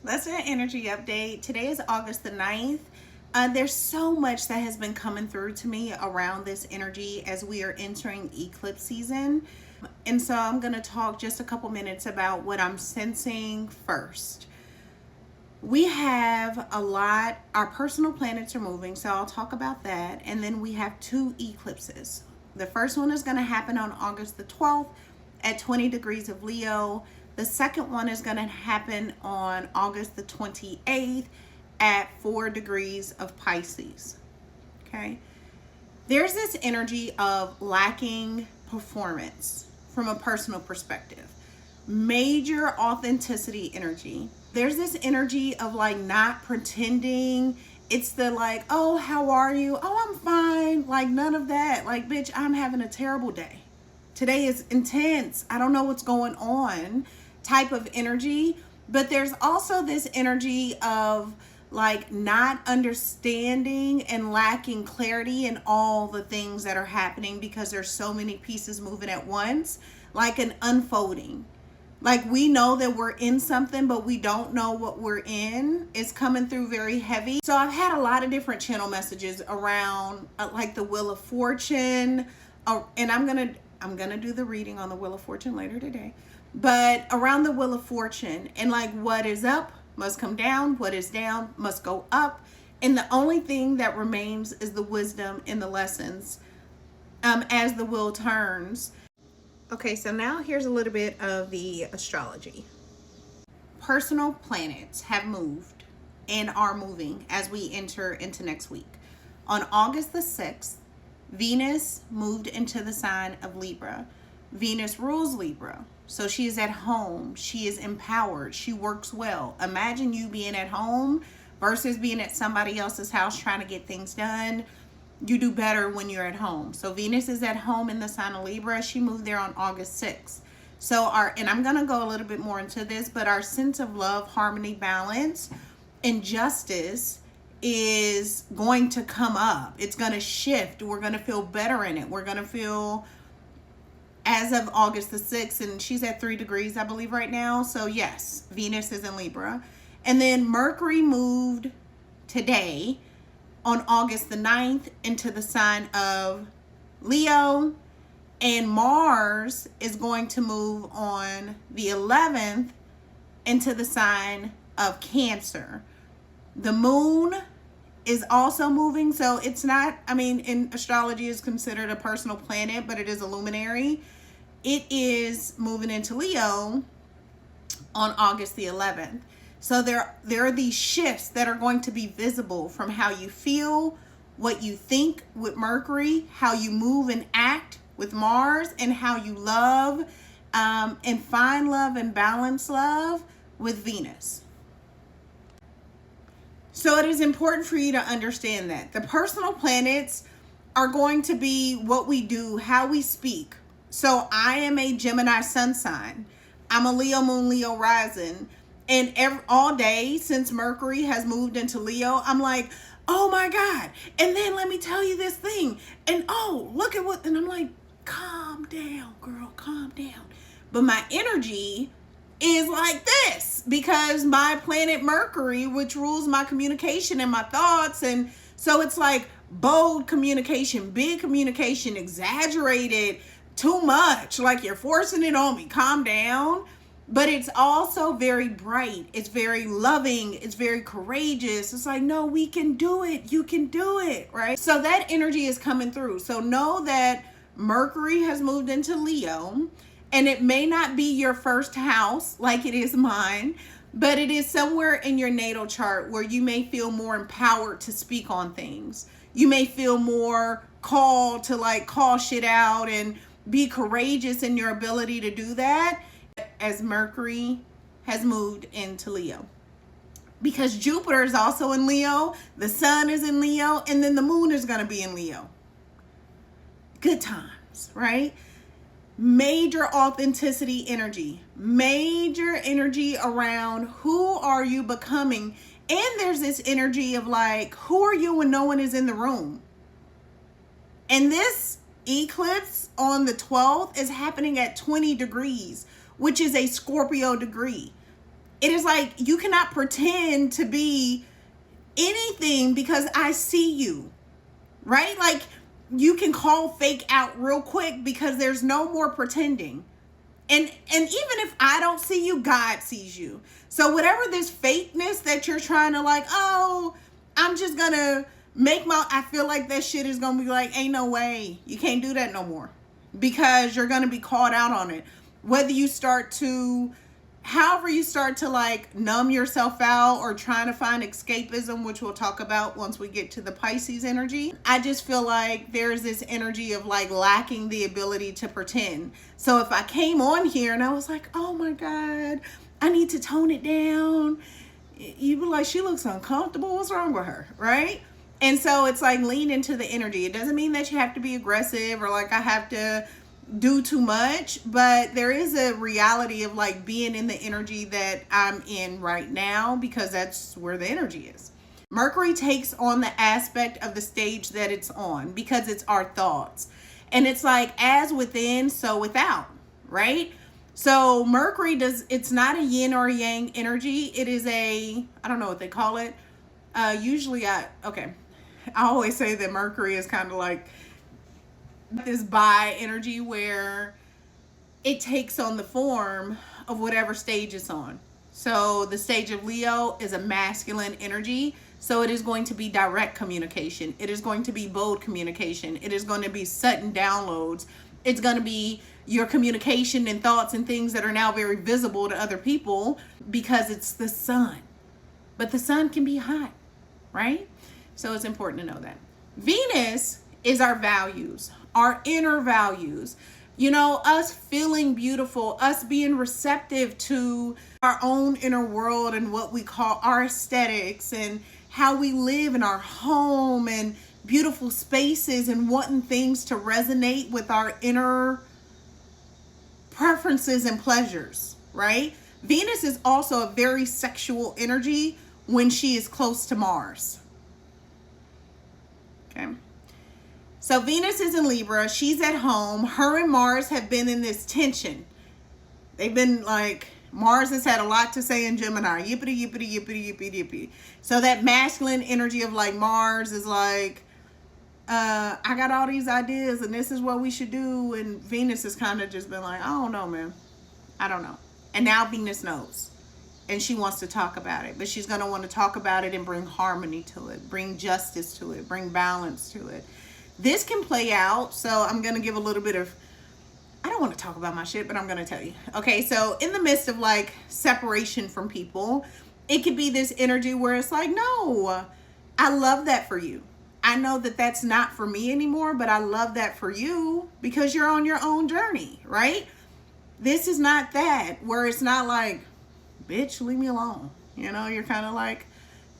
That's an energy update. Today is August the 9th. There's so much that has been coming through to me around this energy as we are entering eclipse season. And so I'm going to talk just a couple minutes about what I'm sensing first. We have a lot, our personal planets are moving, so I'll talk about that. And then we have two eclipses. The first one is going to happen on August the 12th at 20 degrees of Leo. The second one is going to happen on August the 28th at 4 degrees of Pisces. Okay. There's this energy of lacking performance from a personal perspective. Major authenticity energy. There's this energy of like not pretending. It's the like, oh, how are you? Oh, I'm fine. Like none of that. Like, bitch, I'm having a terrible day. Today is intense. I don't know what's going on type of energy. But there's also this energy of like not understanding and lacking clarity in all the things that are happening because there's so many pieces moving at once, like an unfolding. Like we know that we're in something, but we don't know what we're in. It's coming through very heavy. So I've had a lot of different channel messages around like the Wheel of Fortune, and I'm gonna do the reading on the Wheel of Fortune later today. But around the Wheel of Fortune and like what is up must come down, what is down must go up, and the only thing that remains is the wisdom and the lessons as the wheel turns. Okay, so now here's a little bit of the astrology. Personal planets have moved and are moving as we enter into next week. On August the 6th, Venus moved into the sign of Libra. Venus rules Libra. So she is at home. She is empowered. She works well. Imagine you being at home versus being at somebody else's house trying to get things done. You do better when you're at home. So Venus is at home in the sign of Libra. She moved there on August 6th. So and I'm going to go a little bit more into this, but our sense of love, harmony, balance, and justice is going to come up. It's going to shift. We're going to feel better in it. We're going to feel, as of August the 6th, and she's at 3 degrees, I believe, right now. So yes, Venus is in Libra. And then Mercury moved today on August the 9th into the sign of Leo. And Mars is going to move on the 11th into the sign of Cancer. The moon is also moving. So it's not, I mean, in astrology is considered a personal planet, but it is a luminary. It is moving into Leo on August the 11th. So there are these shifts that are going to be visible from how you feel, what you think with Mercury, how you move and act with Mars, and how you love and find love and balance love with Venus. So it is important for you to understand that the personal planets are going to be what we do, how we speak. So I am a Gemini sun sign. I'm a Leo moon, Leo rising. And all day since Mercury has moved into Leo, I'm like, oh my God. And then let me tell you this thing. And oh, look at what, and I'm like, calm down, girl, calm down. But my energy is like this because my planet Mercury, which rules my communication and my thoughts. And so it's like bold communication, big communication, exaggerated, too much. Like you're forcing it on me, calm down. But it's also very bright. It's very loving. It's very courageous. It's like, no, we can do it. You can do it, right? So that energy is coming through. So know that Mercury has moved into Leo, and it may not be your first house like it is mine, but it is somewhere in your natal chart where you may feel more empowered to speak on things. You may feel more called to like call shit out and be courageous in your ability to do that, as Mercury has moved into Leo. Because Jupiter is also in Leo, the sun is in Leo, and then the moon is going to be in Leo. Good times, right? Major authenticity energy, major energy around who are you becoming. And there's this energy of like, who are you when no one is in the room? And this eclipse on the 12th is happening at 20 degrees, which is a Scorpio degree. It is like you cannot pretend to be anything because I see you, right? Like you can call fake out real quick because there's no more pretending. And even if I don't see you, God sees you. So whatever this fakeness that you're trying to like, oh, I'm just gonna I feel like that shit is gonna be like, ain't no way. You can't do that no more. Because you're gonna be called out on it. However you start to like numb yourself out or trying to find escapism, which we'll talk about once we get to the Pisces energy. I just feel like there's this energy of like lacking the ability to pretend. So if I came on here and I was like, oh my God, I need to tone it down, you'd be like, she looks uncomfortable. What's wrong with her? Right? And so it's like lean into the energy. It doesn't mean that you have to be aggressive or like I have to do too much, but there is a reality of like being in the energy that I'm in right now because that's where the energy is. Mercury takes on the aspect of the stage that it's on because it's our thoughts. And it's like as within, so without, right? So Mercury it's not a yin or a yang energy. It is I don't know what they call it. I always say that Mercury is kind of like this bi energy where it takes on the form of whatever stage it's on. So the stage of Leo is a masculine energy. So it is going to be direct communication. It is going to be bold communication. It is going to be sudden downloads. It's going to be your communication and thoughts and things that are now very visible to other people because it's the sun. But the sun can be hot, right? So it's important to know that. Venus is our values, our inner values. You know, us feeling beautiful, us being receptive to our own inner world and what we call our aesthetics and how we live in our home and beautiful spaces and wanting things to resonate with our inner preferences and pleasures, right? Venus is also a very sexual energy when she is close to Mars. Okay. So Venus is in Libra. She's at home. Her and Mars have been in this tension. They've been like, Mars has had a lot to say in Gemini. Yippity, yippity, yippity, yippity, yippity. So that masculine energy of like Mars is like, I got all these ideas and this is what we should do. And Venus has kind of just been like, I don't know, man. I don't know. And now Venus knows. And she wants to talk about it. But she's going to want to talk about it and bring harmony to it. Bring justice to it. Bring balance to it. This can play out. So I'm going to give a little bit of, I don't want to talk about my shit, but I'm going to tell you. Okay, so in the midst of like separation from people, it could be this energy where it's like, no, I love that for you. I know that that's not for me anymore, but I love that for you because you're on your own journey, right? This is not that where it's not like, bitch, leave me alone. You know, you're kind of like,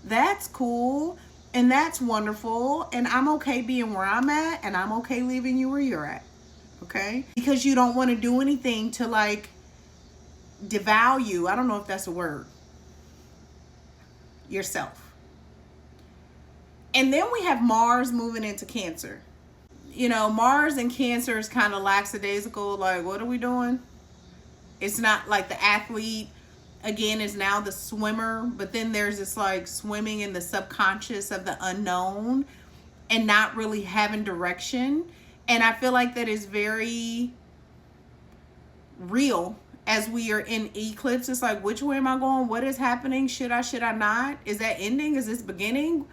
that's cool and that's wonderful and I'm okay being where I'm at and I'm okay leaving you where you're at. Okay? Because you don't want to do anything to like devalue, I don't know if that's a word, yourself. And then we have Mars moving into Cancer. You know, Mars and Cancer is kind of lackadaisical. Like, what are we doing? It's not like the athlete, again, is now the swimmer. But then there's this like swimming in the subconscious of the unknown and not really having direction. And I feel like that is very real as we are in eclipse. It's like, which way am I going? What is happening? Should I not? Is that ending? Is this beginning?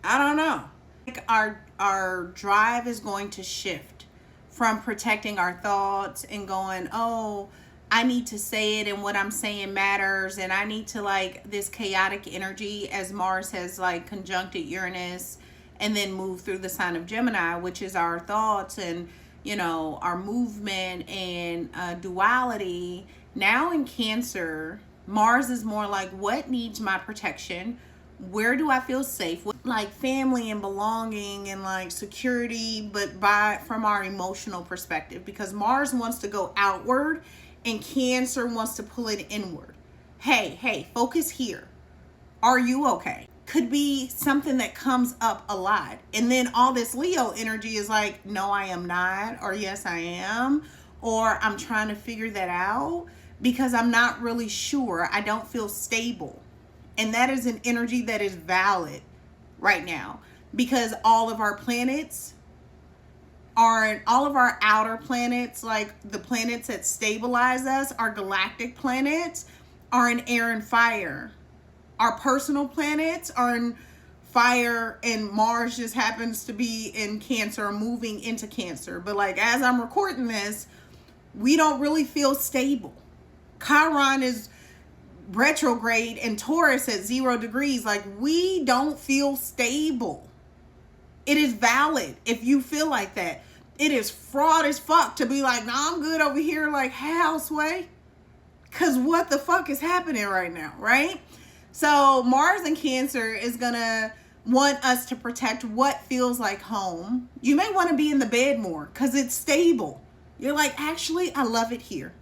I don't know. Like our drive is going to shift from protecting our thoughts and going, oh, I need to say it and what I'm saying matters. And I need to like this chaotic energy as Mars has like conjuncted Uranus and then move through the sign of Gemini, which is our thoughts and, you know, our movement and duality. Now in Cancer, Mars is more like what needs my protection? Where do I feel safe? Like family and belonging and like security, but from our emotional perspective, because Mars wants to go outward and Cancer wants to pull it inward. Hey, focus here. Are you okay? Could be something that comes up a lot. And then all this Leo energy is like, no, I am not, or yes, I am, or I'm trying to figure that out. because I'm not really sure. I don't feel stable. And that is an energy that is valid right now, because all of our planets are, all of our outer planets, like the planets that stabilize us, our galactic planets, are in air and fire. Our personal planets are in fire, and Mars just happens to be in Cancer, or moving into Cancer. But like, as I'm recording this, we don't really feel stable. Chiron is retrograde and Taurus at 0 degrees. Like, we don't feel stable. It is valid if you feel like that. It is fraud as fuck to be like, nah, I'm good over here, like, houseway. Because what the fuck is happening right now, right? So Mars in Cancer is going to want us to protect what feels like home. You may want to be in the bed more because it's stable. You're like, actually, I love it here.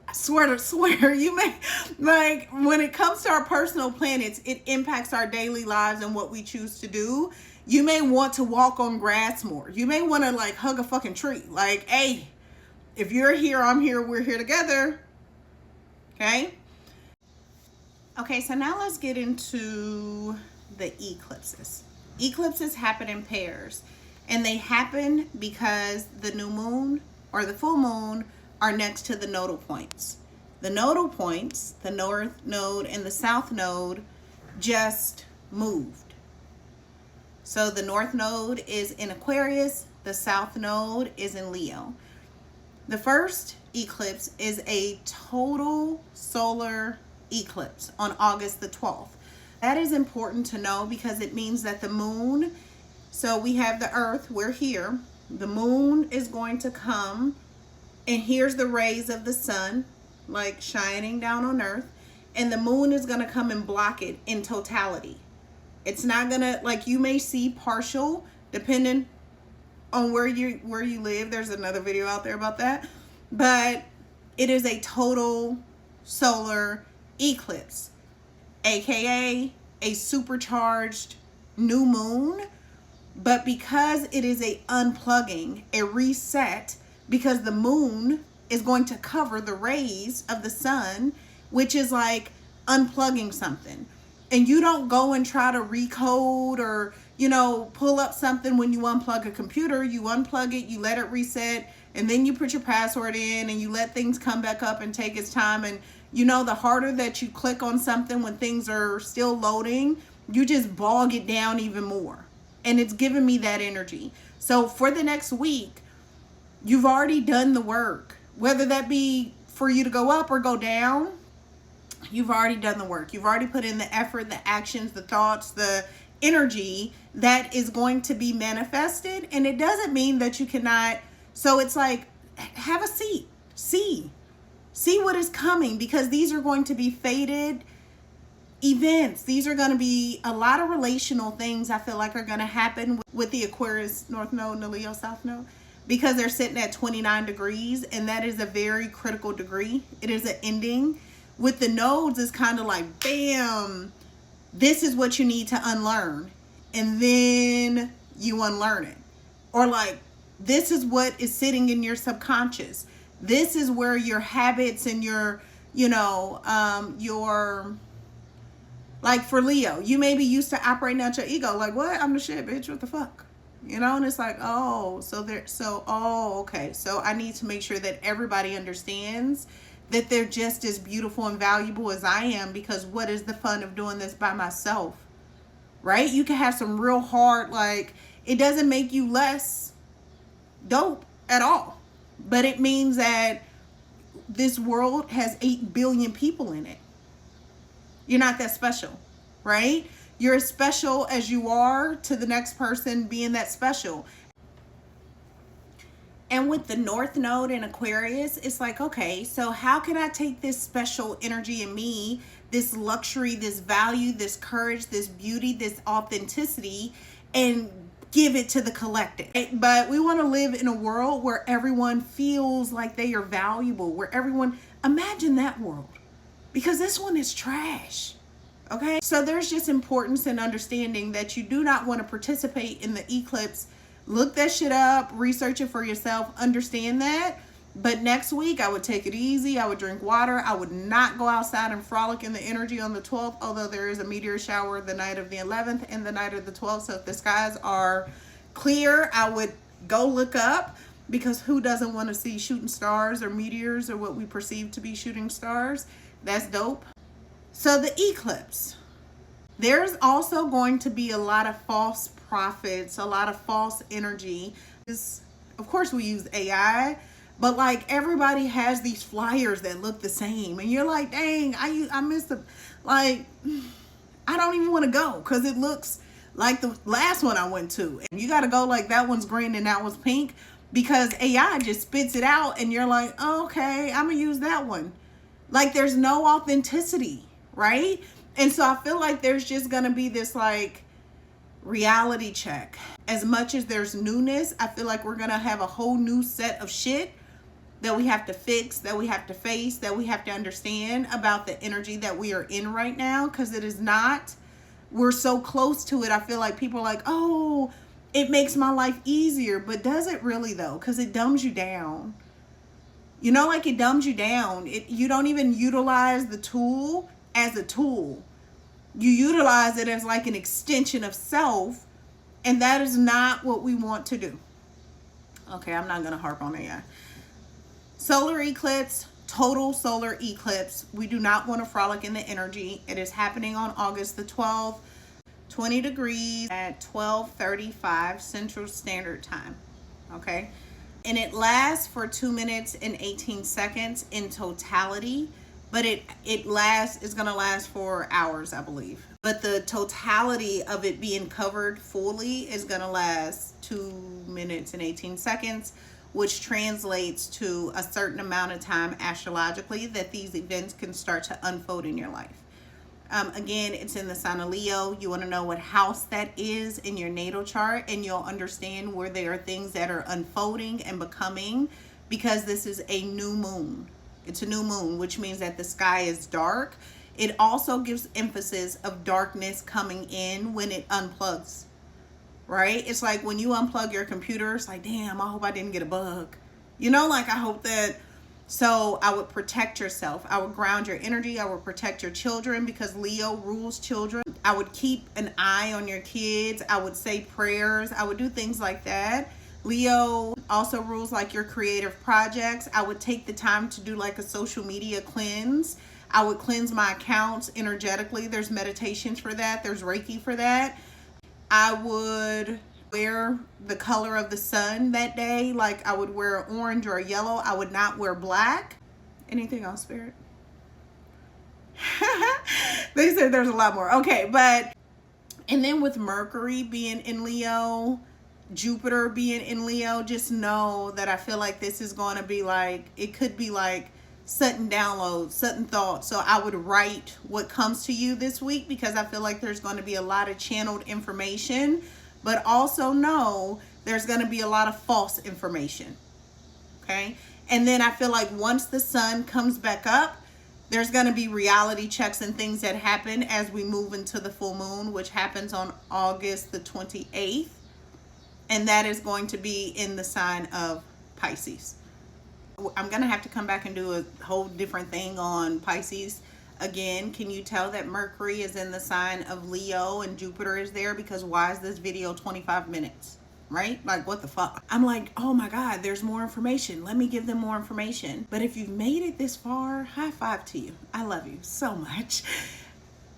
I swear, you may, like, when it comes to our personal planets, it impacts our daily lives and what we choose to do. You may want to walk on grass more. You may want to, like, hug a fucking tree. Like, hey, if you're here, I'm here, we're here together. Okay? Okay, so now let's get into the eclipses. Eclipses happen in pairs, and they happen because the new moon or the full moon are next to the nodal points. The nodal points, the north node and the south node, just moved. So the north node is in Aquarius, the south node is in Leo. The first eclipse is a total solar eclipse on August the 12th. That is important to know because it means that the moon, so we have the earth, we're here, the moon is going to come, and here's the rays of the sun, like shining down on earth, and the moon is going to come and block it in totality. It's not going to, like, you may see partial depending on where you live. There's another video out there about that, but it is a total solar eclipse, aka a supercharged new moon. But because it is a unplugging, a reset, because the moon is going to cover the rays of the sun, which is like unplugging something. And you don't go and try to recode or, you know, pull up something when you unplug a computer. You unplug it, you let it reset, and then you put your password in and you let things come back up and take its time. And, you know, the harder that you click on something when things are still loading, you just bog it down even more. And it's giving me that energy. So for the next week, you've already done the work, whether that be for you to go up or go down. You've already done the work. You've already put in the effort, the actions, the thoughts, the energy that is going to be manifested. And it doesn't mean that you cannot. So it's like, have a seat. See what is coming, because these are going to be fated events. These are going to be a lot of relational things I feel like are going to happen with the Aquarius North Node and the Leo South Node, because they're sitting at 29 degrees, and that is a very critical degree. It is an ending. With the nodes, it's kind of like, bam, this is what you need to unlearn, and then you unlearn it. Or like, this is what is sitting in your subconscious. This is where your habits and your, you know, like for Leo, you may be used to operating out your ego. Like, what? I'm the shit, bitch. What the fuck? You know, and it's like, oh, okay. So I need to make sure that everybody understands that they're just as beautiful and valuable as I am, because what is the fun of doing this by myself, right? You can have some real hard, like, it doesn't make you less dope at all, but it means that this world has 8 billion people in it. You're not that special, right? You're as special as you are to the next person being that special. And with the North Node in Aquarius, it's like, okay, so how can I take this special energy in me, this luxury, this value, this courage, this beauty, this authenticity, and give it to the collective? But we want to live in a world where everyone feels like they are valuable, where everyone, imagine that world, because this one is trash. Okay, so there's just importance in understanding that you do not want to participate in the eclipse. Look that shit up, research it for yourself, understand that But next week, I would take it easy. I would drink water. I would not go outside and frolic in the energy on the 12th, although there is a meteor shower the night of the 11th and the night of the 12th. So if the skies are clear, I would go look up, because who doesn't want to see shooting stars or meteors or what we perceive to be shooting stars? That's dope. So the eclipse. There's also going to be a lot of false prophets, a lot of false energy. Of course, we use AI. But like, everybody has these flyers that look the same, and you're like, dang, I missed the, like, I don't even want to go because it looks like the last one I went to. And you got to go like, that one's green and that one's pink, because AI just spits it out and you're like, oh, okay, I'm gonna use that one. Like, there's no authenticity, right? And so I feel like there's just gonna be this like reality check. As much as there's newness, I feel like we're gonna have a whole new set of shit that we have to fix, that we have to face, that we have to understand about the energy that we are in right now, because it is not, we're so close to it. I feel like people are like, oh, it makes my life easier, but does it really though? Because it dumbs you down. You know, like, it dumbs you down. You don't even utilize the tool as a tool. You utilize it as like an extension of self, and that is not what we want to do. Okay, I'm not gonna harp on AI. Solar eclipse, total solar eclipse. We do not want to frolic in the energy. It is happening on August the 12th, 20 degrees at 12:35 Central Standard Time. Okay. And it lasts for 2 minutes and 18 seconds in totality, but it's going to last for hours, I believe. But the totality of it being covered fully is going to last 2 minutes and 18 seconds, which translates to a certain amount of time astrologically that these events can start to unfold in your life. Again, it's in the sign of Leo. You want to know what house that is in your natal chart, and you'll understand where there are things that are unfolding and becoming, because this is a new moon. It's a new moon, which means that the sky is dark. It also gives emphasis of darkness coming in when it unplugs. Right? It's like when you unplug your computer, it's like, damn, I hope I didn't get a bug. You know, like, I hope that. So I would protect yourself. I would ground your energy. I would protect your children, because Leo rules children. I would keep an eye on your kids. I would say prayers. I would do things like that. Leo also rules like your creative projects. I would take the time to do like a social media cleanse. I would cleanse my accounts energetically. There's meditations for that. There's Reiki for that. I would wear the color of the sun that day. Like, I would wear orange or yellow. I would not wear black. Anything else, Spirit? They said there's a lot more. Okay, but, and then with Mercury being in Leo, Jupiter being in Leo, just know that I feel like this is going to be like, it could be like sudden downloads, sudden thoughts. So I would write what comes to you this week, because I feel like there's going to be a lot of channeled information, but also know there's going to be a lot of false information. Okay. And then I feel like once the sun comes back up, there's going to be reality checks and things that happen as we move into the full moon, which happens on August the 28th. And that is going to be in the sign of Pisces. I'm going to have to come back and do a whole different thing on Pisces. Again, can you tell that Mercury is in the sign of Leo and Jupiter is there? Because why is this video 25 minutes? Right? Like, what the fuck? I'm like, oh my God, there's more information. Let me give them more information. But if you've made it this far, high five to you. I love you so much.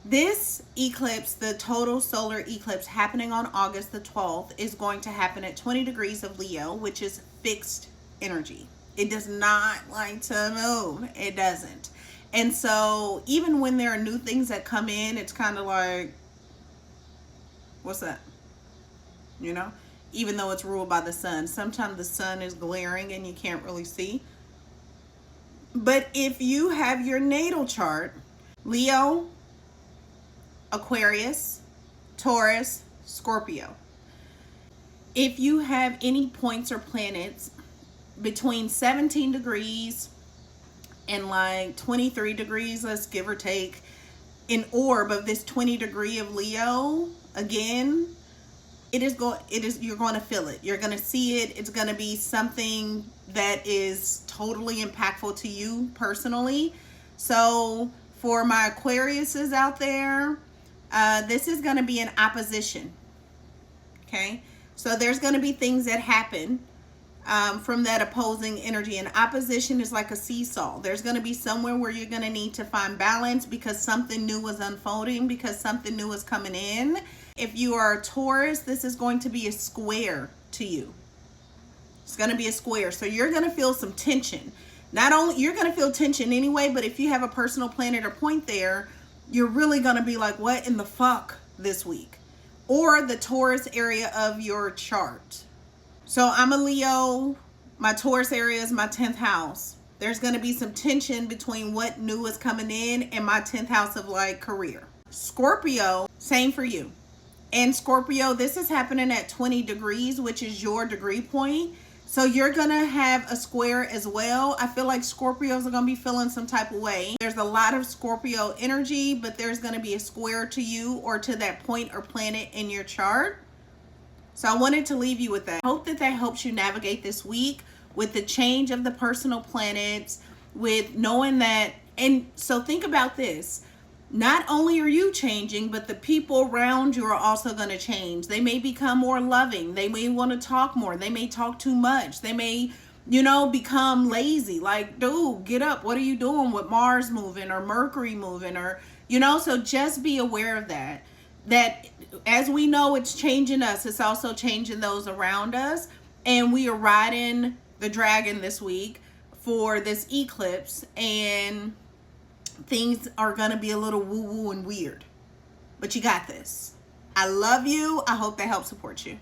This eclipse, the total solar eclipse happening on August the 12th, is going to happen at 20 degrees of Leo, which is fixed energy. It does not like to move. It doesn't. And so even when there are new things that come in, it's kind of like, what's that? You know, even though it's ruled by the sun, sometimes the sun is glaring and you can't really see. But if you have your natal chart, Leo, Aquarius, Taurus, Scorpio, if you have any points or planets between 17 degrees and like 23 degrees, let's give or take, an orb of this 20 degree of Leo, again, you're going to feel it. You're going to see it. It's going to be something that is totally impactful to you personally. So for my Aquariuses out there, this is going to be an opposition. Okay. So there's going to be things that happen from that opposing energy. And opposition is like a seesaw. There's going to be somewhere where you're going to need to find balance because something new is unfolding, because something new is coming in. If you are a Taurus, this is going to be a square to you. It's going to be a square. So you're going to feel some tension. Not only you're going to feel tension anyway, but if you have a personal planet or point there, you're really going to be like, what in the fuck this week? Or the Taurus area of your chart. So I'm a Leo. My Taurus area is my 10th house. There's going to be some tension between what new is coming in and my 10th house of like career. Scorpio, same for you. And Scorpio, this is happening at 20 degrees, which is your degree point. So you're going to have a square as well. I feel like Scorpios are going to be feeling some type of way. There's a lot of Scorpio energy, but there's going to be a square to you or to that point or planet in your chart. So I wanted to leave you with that. I hope that helps you navigate this week with the change of the personal planets, with knowing that. And so think about this. Not only are you changing, but the people around you are also going to change. They may become more loving. They may want to talk more. They may talk too much. They may, become lazy. Like, dude, get up. What are you doing with Mars moving or Mercury moving or, so just be aware of that. That as we know, it's changing us. It's also changing those around us. And we are riding the dragon this week for this eclipse, and things are going to be a little woo-woo and weird. But you got this. I love you. I hope that helps support you.